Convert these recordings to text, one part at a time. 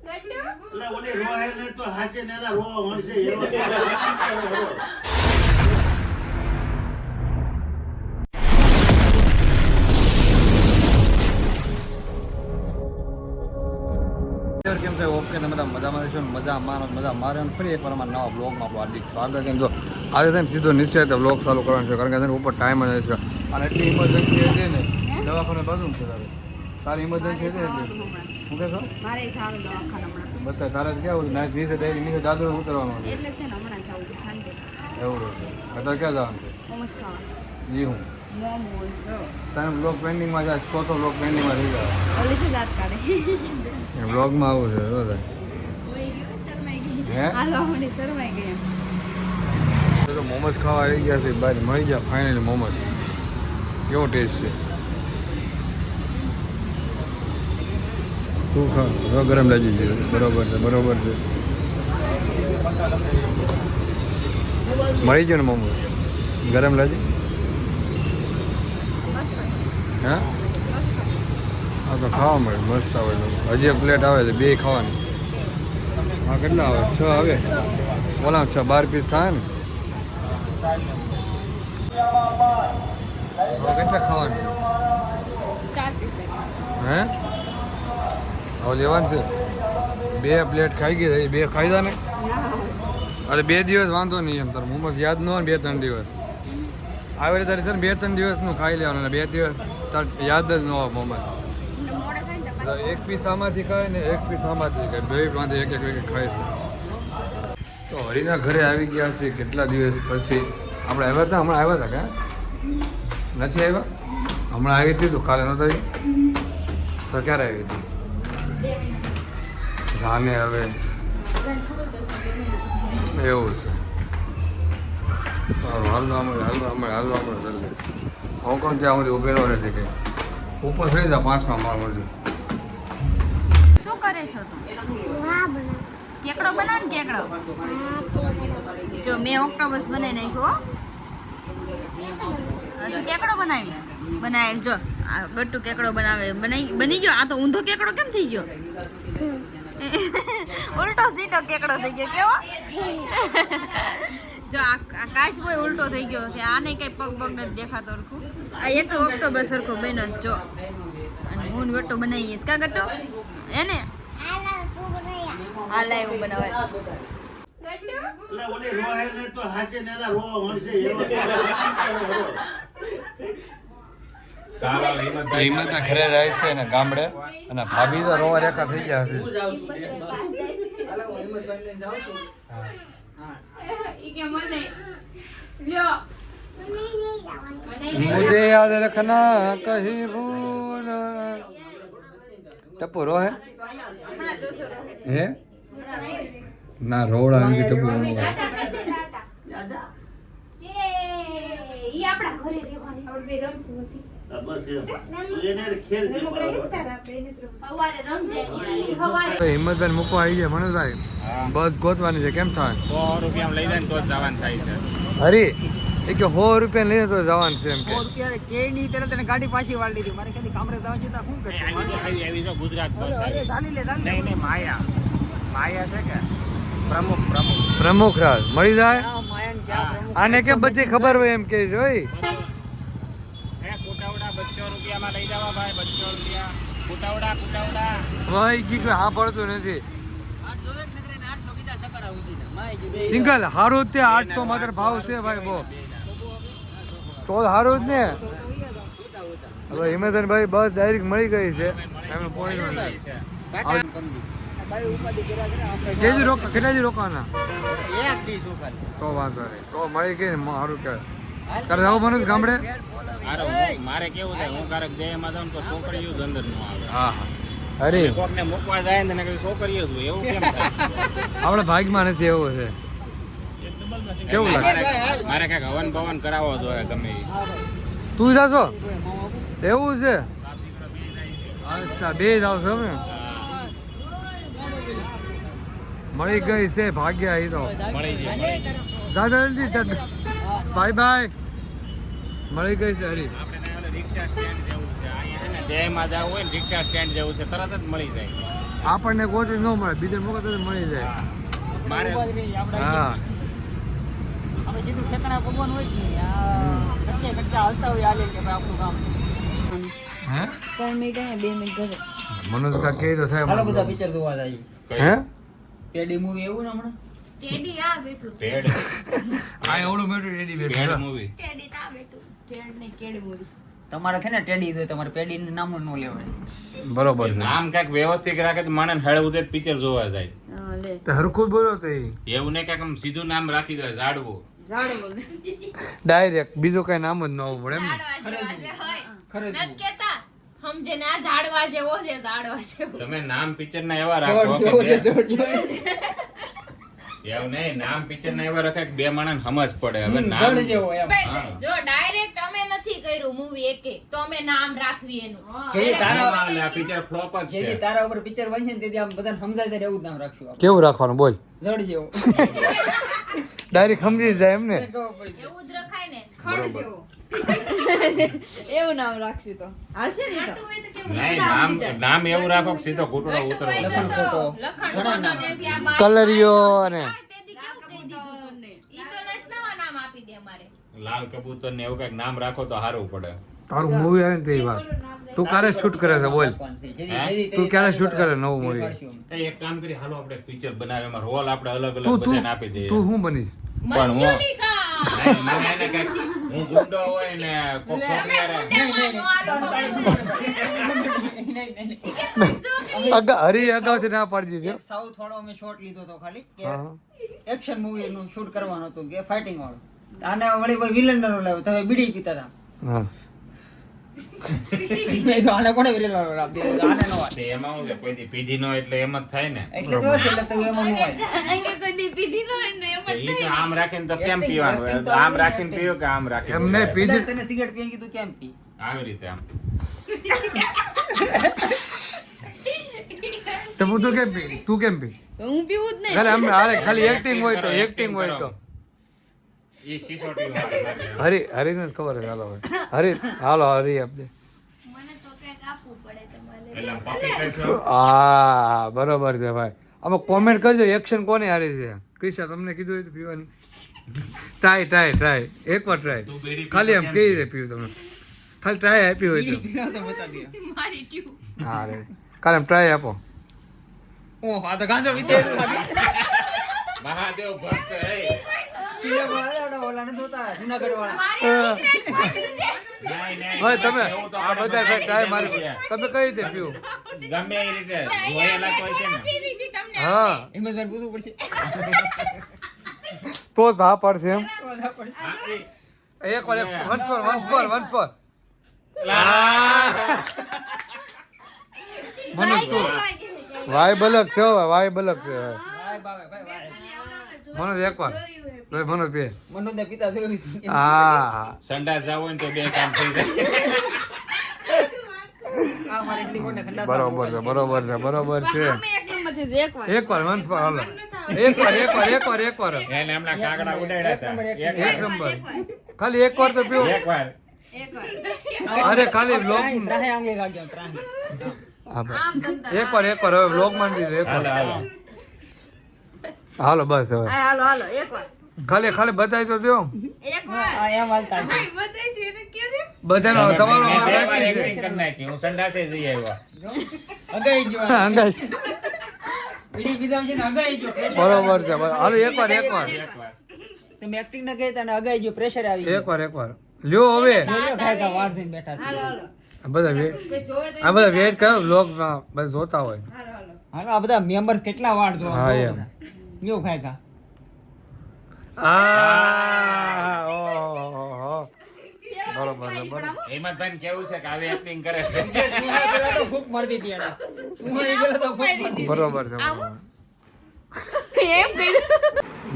એટલે ઓલી રોહે ને તો હાચે નેલા રોવા મળશે એવો કેમ છે ઓકે તમે બધા મજામાં છો મજા મારે ફરી એકવાર અમારા નવા બ્લોગમાં આપણું હાર્દિક સ્વાગત છે. જો આજે છે ને સીધો નીચે બ્લોગ ચાલુ કરવાનો છે કારણ કે છે ને ઉપર ટાઈમ જ છે અને એટલી ઇમરજન્સી હતી ને દવાખાને બધું છે તારી ઇમરજન્સી હતી ને શું કહેશો બતા તારે કેવું નાચ નીચે ડાયરી નીચે દાદરો ઉતરવાનું એવું છે અત્યારે ક્યાં જવાનું છે જી હું તમે બ્લોગ પેન્ડિંગમાં જાય ચોથો બ્લોગ પેન્ડિંગમાં થઈ જાય બ્લોગમાં આવું છે તો મોમોસ ખાવા આવી ગયા છે બહાર મળી ગયા ફાઇનલી મોમોસ કેવો ટેસ્ટ છે તું ખા ગરમ લાગી છે બરોબર છે મળી ગયો ને મોમોસ ગરમ લાગી હા હા તો ખાવા મળે મસ્ત આવે હજી એક પ્લેટ આવે છે બે ખાવાની હા કેટલા આવે 6 આવે ઓલા 12 પીસ થાય ને કેટલા ખાવાનું હે હવે લેવાનું છે 2 પ્લેટ ખાઈ ગઈ 2 ખાઈ દા ને અરે 2 દિવસ વાંધો નહીં એમ તારે મોમોસ યાદ ન હોય 2-3 દિવસ આવે તારે સર 2-3 દિવસનું ખાઈ લેવાનું અને 2 દિવસ તાર યાદ જ ન હોય મોમોસ એક પીસ આમાંથી ખાય ને એક પીસ આમાંથી ખાય બે માંથી એક ખાય છે. તો હરીના ઘરે આવી ગયા છે કેટલા દિવસ પછી આપણે આવ્યા હતા હમણાં આવ્યા હતા ક્યાં નથી આવ્યા હમણાં આવી હતી તું કાલે નહોતા આવી તો ક્યારે આવી હતી જાને હવે એવું છે સારું હાલવા મળે જલ્દી હું કોણ ત્યાં સુધી ઉભેલો નથી કંઈ ઉપર થઈ જા 5મા માળ મળશે શું કરે છો તું કેકડો બનાવ ને કેકડો જો મેં ઓક્ટોબસ બનાવી નાખ્યો તું કેકડો બનાવીશ બનાવેલ જો આ ગટ્ટુ કેકડો બની ગયો આ તો ઊંધો કેકડો કેમ થઈ ગયો ઉલટો સીધો કેકડો થઈ ગયો કેવો જો આ કાચ બોય ઉલટો થઈ ગયો છે આને કઈ પગ નથી દેખાતો સરખું આ એ તો ઓક્ટોબસ સરખો બન્યો જો અને હું ગટ્ટો બનાવીશ કા ગટ્ટો એને હાલા એવું બનાવે એટલે ઓલી રોહે ને તો હાચે નેલા રોવા મળશે એવો હિંમતના ઘરે જાય છે ને ગામડે અને ભાભી તો રોવા રેખા થઈ ગયા છે मुझे याद रखना कहीं भूल टप्पू रो है ना रोड़ा अंगी टप्पू હિંમતબેન મૂકવા આવી જાય મને થાય બસ ગોતવાની છે કેમ થાય 100 રૂપિયા લઈ જાય તો જ જવાનું થાય છે હરી એ કે 100 રૂપિયા લઈને તો જવાનું છે એમ કે 100 રૂપિયા કેડી તરત એને ગાડી પાછી વાળી દીધી મારે ખાલી કામરે જવા જતા શું કરશે આવી તો ગુજરાત બસ આવી ચાલી લે નહીં માયા છે કે પ્રમુખ રાજ મળી જાય માયન ક્યાં આને કેમ બધી ખબર હોય એમ કે જોઈ કુટાવડા 200 રૂપિયામાં લઈ જવા ભાઈ 200 રૂપિયા કુટાવડા ભાઈ કી કોઈ હા પડતું નથી સિંગલ હારું જ તે 800 માત્ર ભાવ છે ભાઈ બો તો હારું જ ને હવે હિમેન્દ્ર ભાઈ બસ ડાયરેક્ટ મળી ગઈ છે એમને કેટલા રોકાના તો વાંધો નહીં તો મળી ગઈ ને સારું કહેવાય તારે જવું બને ગામડે મારે કેવું થાય હું ક્યારેક દેહમાં જાઉં તો છોકરીઓ જ અંદર ન આવે હા અરે કોકને મૂકવા જાય ને કઈ છોકરીઓ જ હોય એવું કેમ થાય આપણે ભાગમાં નથી એવું છે કેવું લાગે મારે કઈક હવન ભવન કરાવવો જોઈએ ગમે તું જાશો એવું છે અચ્છા બે જાવ છો ને મળી ગઈ છે ભાગ્યા એ તો મળી જાય દાદા જલ્દી બાય બાય મળી ગઈ છે હરી આપણે રિક્ષા સ્ટેન્ડ જેવું છે અહીંયા દેહમાં જવું હોય ને રિક્ષા સ્ટેન્ડ જેવું છે તરત જ મળી જાય આપણને ગોતી ન મળે, બીજા મોકા તો મળી જાય. મારે હા આપણે સીધું ઠેકાણા ભગવાન હોય જ નહીં. આ કચ્ચા હાલતા હોય હાલે કે ભાઈ આપણું કામ. હે 3 મિનિટ અહીંયા 2 મિનિટ ઘરે. મનોજ કા કે તો થાય હાલો મને. બધા પિક્ચર જોવા જાય. હે પેડી મૂવી એવું ને હમણાં ટેડી આ બેઠું. પેડ આ એવડું મેટું રેડી પેડ બેઠું. મૂવી ટેડી તા બેઠું. ટેડ ને કેડી મૂડી. તમારે છે ને ટેડી જોઈએ, તમારે પેડીનું નામ ન લેવાય. બરોબર છે. નામ કાંઈક વ્યવસ્થિત રાખે તો માણસ હળવું તે પિક્ચર જોવા જાય. હા લે. તે હરખું જ બોલો તે એવું ને કાંઈક આમ સીધું નામ રાખી દે ઝાડવો. ઝાડ બોલ. ડાયરેક્ટ બીજું કઈ નામ જ ન આવવું પડે એમ ને. ઝાડવા જેવા જે હોય. ખરે નત કેતા સમજે ને આ ઝાડવા જેવો છે ઝાડવા જેવો. તમે નામ પિક્ચર ના એવા રાખો કે એવું નહીં, નામ પિક્ચર ના એવા રાખે કે બે માણસ સમજ પડે. હવે નામ જેવો એમ. ભાઈ, જો ડાયરેક્ટ અમે નથી કર્યું મૂવી એકે તો અમે નામ રાખવી એનું. જે તારા આ પિક્ચર ફ્લોપ જ જેથી છે. તારા ઉપર પિક્ચર બનશે ને તેથી આમ બધાને સમજાય ત્યારે એવું જ નામ રાખશું આપણે. કેવું રાખવાનું બોલ. જડ જેવો. ડાયરેક્ટ સમજી જ જાય એમ ને. ખબર પડી જાય. એવું જ રખાય ને ખડ જેવો. એવું નામ રાખશું તો હાલશે ને તો. નહીં, નામ એવું રાખો કે સીધો ઘૂંટડો ઉતરો. લખણ ખોટો. ઘણા નામ. કલરિયો અને લાલ કબૂતર ને એવું કઈક નામ રાખો તો સારું પડે. તારું મૂવી આવે ને તે વાત તું ક્યારે શૂટ કરે છે બોલ. જેથી તું ક્યારે shoot કરે નવું movie? પાડશું અમે. એક કામ કરી, હાલો આપણે પિક્ચર બનાવે, એમાં રોલ આપણે અલગ અલગ તું બધાને આપી દઈએ. તું શું બનીશ. પણ હું નહીં, મને એને કંઈક હું ગુંડો હોય ને કોક છોકરી હારે. હરી અગાઉ છે ના પાડી દીધી. એક સાઉથ વાળો અમે શોટ લીધો તો ખાલી કે હા. એક્શન મૂવી નું શૂટ કરવાનું હતું કે ફાઇટિંગ વાળું. આને વળી વિલન નો લાવ્યો, તમે બીડી પીતા હતા. હા મેં તો આને કોને વિલન નો લાવ દીધો, આને નો વાત. તે એમાં હું છે, કોઈથી પીધી નો એટલે એમ જ થાય ને. એટલે તો હશે, એટલે તો એમાં નો હોય. કદી પીધી ન હોય ને એમ જ ઈ તો આમ રાખીને તો કેમ પીવાનું હોય? આમ રાખીને પીવું કે આમ રાખીને એમ નહીં, પીવું? પીધી તને સિગરેટ પીને કીધું કેમ પી? આવી રીતે આમ. તો હું તો કેમ પી તું કેમ પી. તો હું પીવું જ નહીં. ખાલી આમ હારે ખાલી એક્ટિંગ હોય તો એક્ટિંગ હોય તો ઈ સિસોટી વાળું લાગે. હરીને જ ખબર છે. હાલો હવે હરી હાલો હરી આપજે. મને તો કંઈક આપવું પડે તમારે. એટલે આમ પપ્પી કરશો. હા બરોબર છે ભાઈ. આમાં કોમેન્ટ કરજો એક્શન કોને હારી છે. ક્રિશા તમને કીધું હોય તો પીવાની. ટ્રાય એકવાર ટ્રાય તું બેડી પીતો ખાલી આમ કેમ કેવી છે? રીતે પીવું તમને ખાલી ટ્રાય આપી હોય તો પીલા તો બતા દે. મારી ટ્યુબ. હા રે કાલે આમ ટ્રાય આપો. ઓહ, આ તો ગાંજો વિચાર મહાદેવ ભક્ત હે. ચીલે વાળા ઓલા ને જોતા જુનાગઢ વાળા. નહીં, નહીં. ભાઈ તમે એવું તો આ આપણે બધા બધાએ ટ્રાય મારી કીધું છે. તમે કઈ રીતે પીવું. ગમે એ રીતે જોયેલા કોઈ છે ને. પીવી છે તમને. હા એમ જ મારે પૂછવું પડશે. તો જ હા પડશે એમ. હા, ઈ. એક વાર વન્સ ફોર મનોજ તું વાય બલક છે હવે, વાય બલક છે હવે. ભાઈ ભાઈ. મનોજ એકવાર તો મનોજ પે મનોદે પિતા જોયું છે. હા સંડાસ જાવ હોય ને તો બે કામ થઈ જાય. આ મારે એટલી કોને ઠંડા બરોબર છે અમે એક નંબર થી એકવાર. એકવાર વન્સ ફોર હાલો એકવાર એને હમણાં કાગડા ઉડાડ્યા હતા. એક નંબર ખાલી એકવાર તો પીવો. એકવાર. અરે ખાલી બ્લોગ ત્રાહે આંગે લાગ્યો ત્રાહે. એકવાર હવે બ્લોગ માં દીધું હાલો, એકવાર હાલો. હાલો બસ હવે હાલો એકવાર. ખાલી બતાવી તો દો એકવાર. આ એમ હાલતા છે. બધાનો તમારો મેં બે વાર બાકી છે. acting કરી નાખી. હું સંડાસે જઈ આવ્યો. અગાઈ ગયો. અંદાજ બીડી પીધા છે ને અગાઈ ગયો. બરોબર છે હાલો એકવાર એકવાર. તમે એક્ટિંગ ન કરી તને અગાઈ ગયો, પ્રેશર આવી ગયું. એકવાર લ્યો હવે બોલ્યો ખાય વાર થઈને બેઠા છે. આ બધા વેટ કરો બ્લોગ બધા જોતા હોય. હાલો આ બધા મેમ્બર્સ કેટલા વાર જોવા. હા, એમ. કેવું ખાય કા. ઓહો બરોબર છે બરોબર. હેમંતભાઈને કેવું છે કે આવી એક્ટિંગ કરે છે. સુહાઈ પેલા તો ફૂંક મારતી હતી એને. સુહાઈ પેલા તો ફૂંક મારતી. બરોબર છે એમ કર્યું.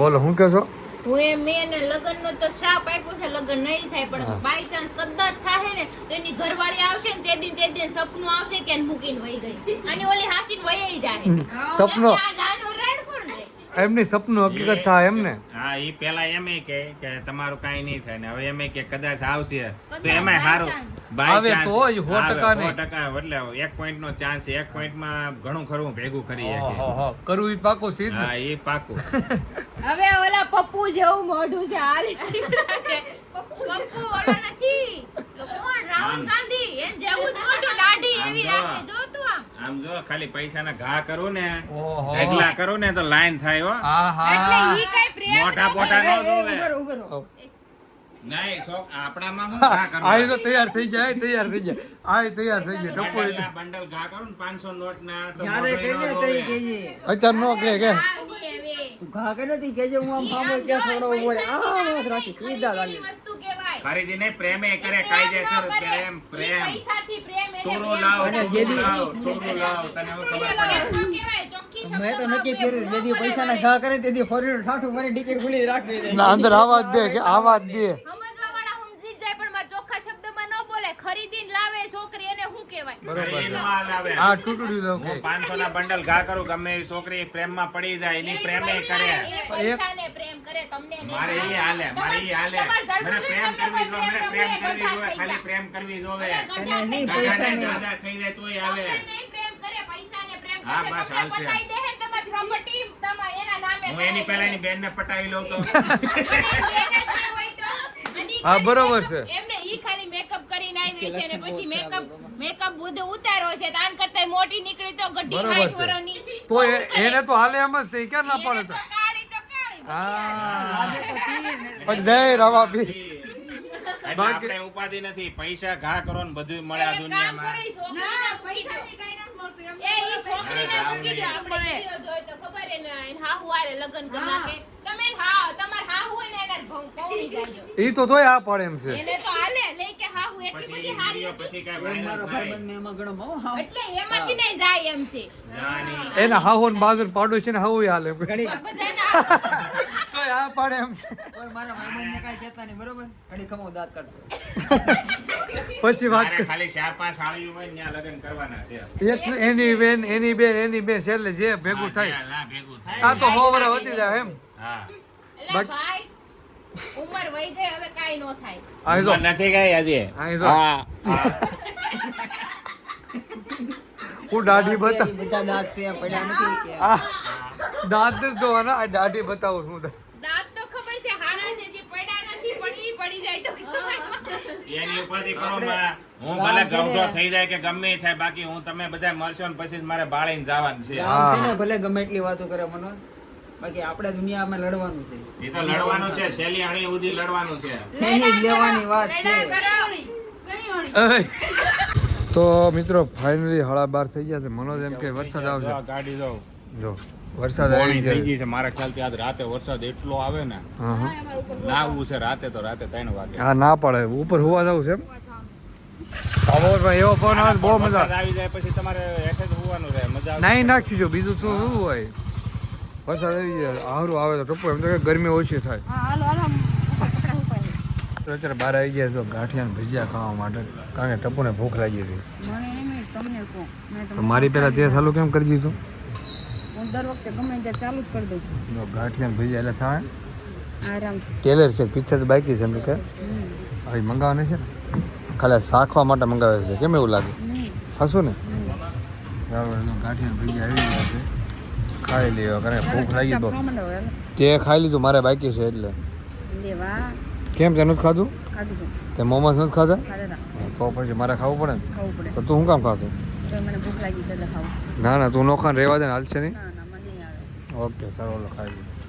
બોલો શું કહેશો. હું મેં એને લગ્નનો તો શ્રાપ આપ્યો છે, લગ્ન નહીં થાય પણ બાય ચાન્સ કદાચ થાય ને તો એની ઘરવાળી આવશે ને તે દિન સપનું આવશે કે એને મૂકીને વહી ગઈ અને ઓલી હાસીને વહી જાય. સપનો આ જાનો રેડ કોણ રે? એમની સપનું હકીકત થાય એમને. હા ઈ પેલા એમ કે તમારું કાંઈ નહીં થાય ને હવે એમ કે કદાચ આવશે તો એમાં સારું આવે તો જ 100% નહીં. 100% એટલે 1 પોઈન્ટ નો ચાન્સ છે. 1 પોઈન્ટમાં ઘણું ખરું ભેગું કરી શકીએ. કરવું ઈ પાકું સીધ ને. હા એ પાકું. હવે ઓલા પપ્પુ જેવું મોઢું છે હાલી પપ્પુ ઓલો નથી કોણ રાહુલ ગાંધી એ જેવું જ મોઢું દાઢી એવી રાખે જો તું આમ જો ખાલી પૈસાના ઘા કરું ને ઓહો. ઢગલા કરું ને તો લાઈન થાય હો. એટલે આહા. ઈ કઈ પ્રેમ મોટા પોટા નો જોવે. ઉભો રહો. નહીં શોખ આપણામાં હું ઘા કરું. આ તો તૈયાર થઈ જાય તૈયાર થઈ જાય ટપ્પુ બંડલ ઘા કરું ને 500 નોટ ના તો જ્યારે મોઢું કહીને નો તઈ જોવે. કહીએ. અત્યાર નો કે તું ઘા કે નથી કહેજે હું આમ સામે ક્યાં છોડો ઉભો રહે. વાત રાખી સીધા લાગે. વસ્તુ કહેવાય ખરીદી નહીં પ્રેમે કરે કાયદેસર પ્રેમ પ્રેમ પૈસાથી પ્રેમ એને ટોરો લાવ અને ટોરો જેદી- લાવ તને હું ખબર પડે. કહેવાય ચોખ્ખી શબ્દ મેં તો નક્કી કર્યું જેથી પૈસાના ઘા કરે તેથી ફોરીનું ઠાઠું મારી ટિકિટ ખુલી રાખવી છે. ના અંદર આવાજ દે કે આવાજ દે. સમજવાવાળા સમજી જ જાય પણ મારા ચોખ્ખા શબ્દમાં ન બોલે ખરીદીને લાવે છોકરી એને શું કહેવાય ખરીદી નો હાલ આવે. આ ટૂટડી લો કે હું 500 ના બંડલ ઘા કરું ગમે એ છોકરી પ્રેમમાં પડી જાય એની પ્રેમે કરે. એ પૈસાને પ્રેમ કરે તમને નહીં. મારે ઈ હાલે મારે ઈ હાલે મને પ્રેમ કરવી જો મને પ્રેમ કરવી જોવે ખાલી પ્રેમ કરવી જોવે. અને નહીં ગધાને પૈસા નહીં. દાદા થઈ જાય તોય આવે. નહીં પ્રેમ કરે પૈસાને પ્રેમ કરે હા, બસ તમને હાલશે. પતાઈ દે હે તમારી પ્રોપર્ટી તમારે એના નામે હું એની પહેલા એની બેનને પટાવી લઉં તો હા, બરોબર છે. એમને ઈ ખાલી મેકઅપ કરીને આવી છે ને પછી મેકઅપ બધું ઉતાર્યો છે તો આન કરતા મોટી નીકળી તો ગઢી બરોબર 60 છે. વર્ષની તો એને તો હાલે એમ જ છે ઈ ક્યાં ના પાડે તો. કાળી તો કાળી હા પણ દે રવા પી. એટલે આપણે ઉપાધિ નથી પૈસા ઘા કરો ને બધું મળે આ દુનિયામાં. ઈ તો તોય આ પાડે એમ છે. પછી ઈ વિડીયો પછી કાંઈ viral મારો થાય. ભાઈબંધને એમાં ઘણો બહુ હા. ના, નહીં. એના હાહો ને બાજુ પાડો છે ને હાવું હાલે એમ. ઘડી તોય આ પાડે એમ છે. કોઈ મારા ભાઈબંધને કાંઈ કહેતા નહીં બરોબર ઘડી ખમો દાંત કાઢતો. પછી વાત મારે ખાલી 4-5 સાળીઓ હોય ને ત્યાં લગ્ન કરવાના છે. કર એની બેન છેલ્લે જે ભેગું થાય હા, ભેગું થાય. આ તો 100 વર્ષ વધી જાય એમ. હા. ઉંમર વહી ગઈ હવે કાઈ નો થાય આ જો ઉંમર નથી ગઈ હજી. આ જો. હા, હા. હું દાઢી બતા ઈ બધા દાંત છે પડ્યા નથી કે આ દાંત જ જોવાના આ દાઢી બતાવું છું તને. દાંત તો ખબર છે હારા છે જે પડ્યા નથી પણ ઈ પડી જાય તો એની ઉપાધિ કરો માં. હું ભલે ગૌઢો થઈ જાય કે ગમે ઈ થાય બાકી હું તમે બધા મળશો ને પછી જ મારે બાળીને જવાનું છે. આમ છે ને ભલે ગમે એટલી વાતો કરે મનોજ બાકી આપણે દુનિયામાં લડવાનું છે. એ તો લડવાનું છે શેલી અણી સુધી લડવાનું છે. એની જ લેવાની વાત છે. અય. તો મિત્રો ફાઇનલી 12:30 થઈ ગયા છે. મનોજ એમ કે વરસાદ આવશે. ગાડી જાવ જો વરસાદ આવી થઈ ગયો ગઈ છે મારા ખ્યાલથી આજ રાતે વરસાદ એટલો આવે ને હા હા નાવું છે રાતે તો રાતે 3 વાગે હા ના પડે ઉપર હોવા જવું છે એમ પાવરમાં એવો ફોન આવે બહુ મજા વરસાદ આવી જાય પછી તમારે હેઠે જ હોવાનું રહે મજા આવે. નાઈ નાખ્યું જો બીજું શું શું હોય વરસાદ આવી જાય સારું આવે તો ટપ્પુ એમ તો કે ગરમી ઓછી થાય તો અત્યારે બહાર આવી ગયા છો ગાંઠિયા ને ભજીયા ખાવા માટે કારણ કે ટપ્પુને ભૂખ લાગી હતી તો મારી પહેલા તે ચાલુ કેમ કરી દીધું દર વખતે ગમે ત્યાં ચાલુ જ કરી દઉં જો ગાંઠિયા ને ભજીયા એટલે થાય આરામ ટેલર છે પિક્ચર તો બાકી છે એમ તો કે હવે મંગાવવાની છે ને ખાલી શાખવા માટે મંગાવે છે કેમ એવું લાગે હશું ને સારું એનો ગાંઠિયા ને ભજીયા આવી ગયા છે ખાઈ લેવા કારણ કે ભૂખ લાગી બહુ તે ખાઈ લીધું મારે બાકી છે એટલે લેવા કેમ તે નથી ખાધું ખાધું તે મોમોસ નથી ખાધા ખાધા તો પછી મારે ખાવું પડે ને ખાવું પડે તો તું શું કામ ખાશે તો મને ભૂખ લાગી છે એટલે ખાવું ના ના તું નો ખાને રહેવા દે ને હાલશે નહીં ના મને નહીં આવે ઓકે સારું ઓલો ખાઈ લીધું